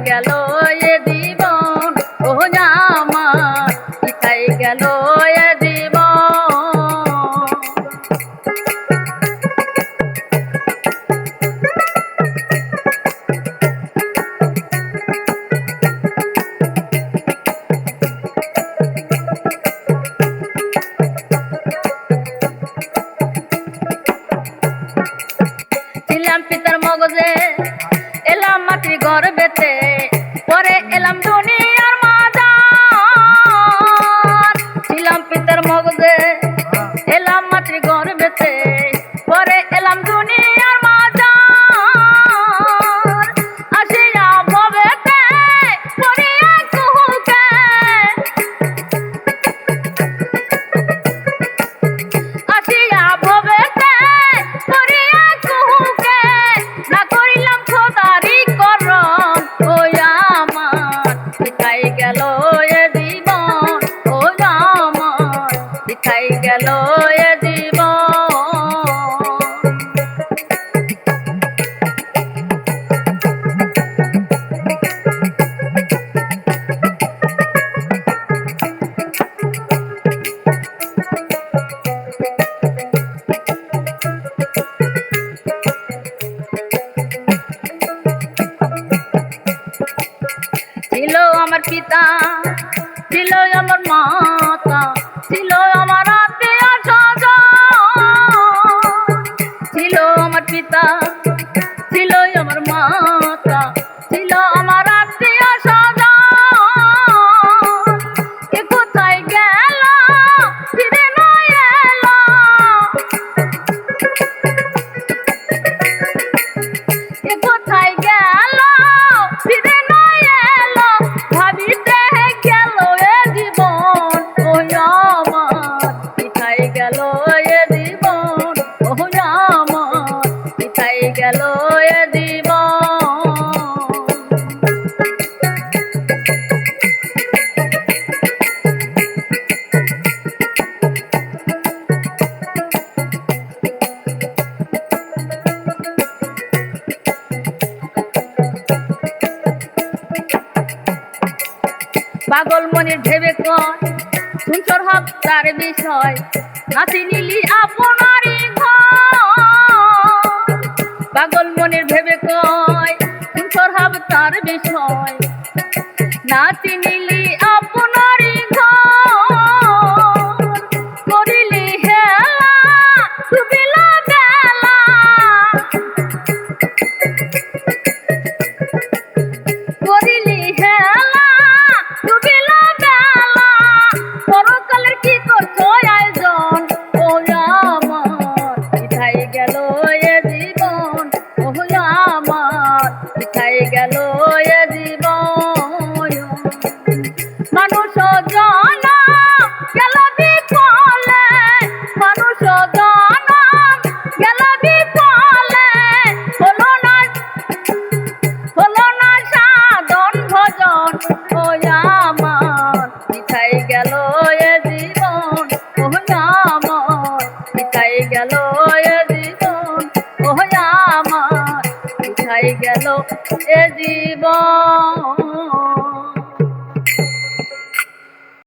গেল এ জীবন ও আমার পিছাই গেল এ জীবন। ছিলাম পিতার মগজে এলাম মাতৃ গর্ভেতে, পরে এলাম দুনিয়ার মাঝার। ছিলাম পিতার মগজে এলাম মাতৃ গর্ভেতে, পরে এলাম দুনিয়ার মাঝার। আসিয়া ভবেতে পড়িয়া কুহুকে, আসিয়া ভবেতে পড়িয়া কুহুকে, না করিলাম খোদারি করম ও আমার পিছাই গেল এ জীবন ও আমার পিছাই গেল এ জীবন। ছিল আমার পিতা, ছিল আমার মাতা, ছিল আমার আত্মীয় স্বজন। ছিল আমার পিতা, ছিল আমার মাতা, ছিল আমার আত্মীয় স্বজন। কে কোথায় গেল ফিরে নয় এলো, কে কোথায় গেল ফিরে নয় এলো, ভাবিতে গেল এ জীবন ও আমার পিছাই গেল এ জীবন ও আমার পিছাই গেল এ জীবন। পাগল মনের ভেবে কয় সুন্দর হক তার বিষয়, নাতি নিলি আপনারই ঘর। পাগল মনের ভেবে কয় সুন্দর হক তার বিষয়, নাতি নিলি আপনারই ঘর। করিলি হেলা ডুবিল বেলা, করিলি হেলা ডুবিল বেলা, পরকালের কি করছো আয়োজন ও আমার পিছাই গেল এ জীবন ও আমার পিছাই গেল এ জীবন। মানুষ জন গেল বিফলে, মানুষ জন গেল বিফলে, হলো না সাধন ভজন ও আমার পিছাই গেল এ জীবন ও আমার পিছাই গেল এ জীবন ও আমার পিছাই গেল এ জীবন।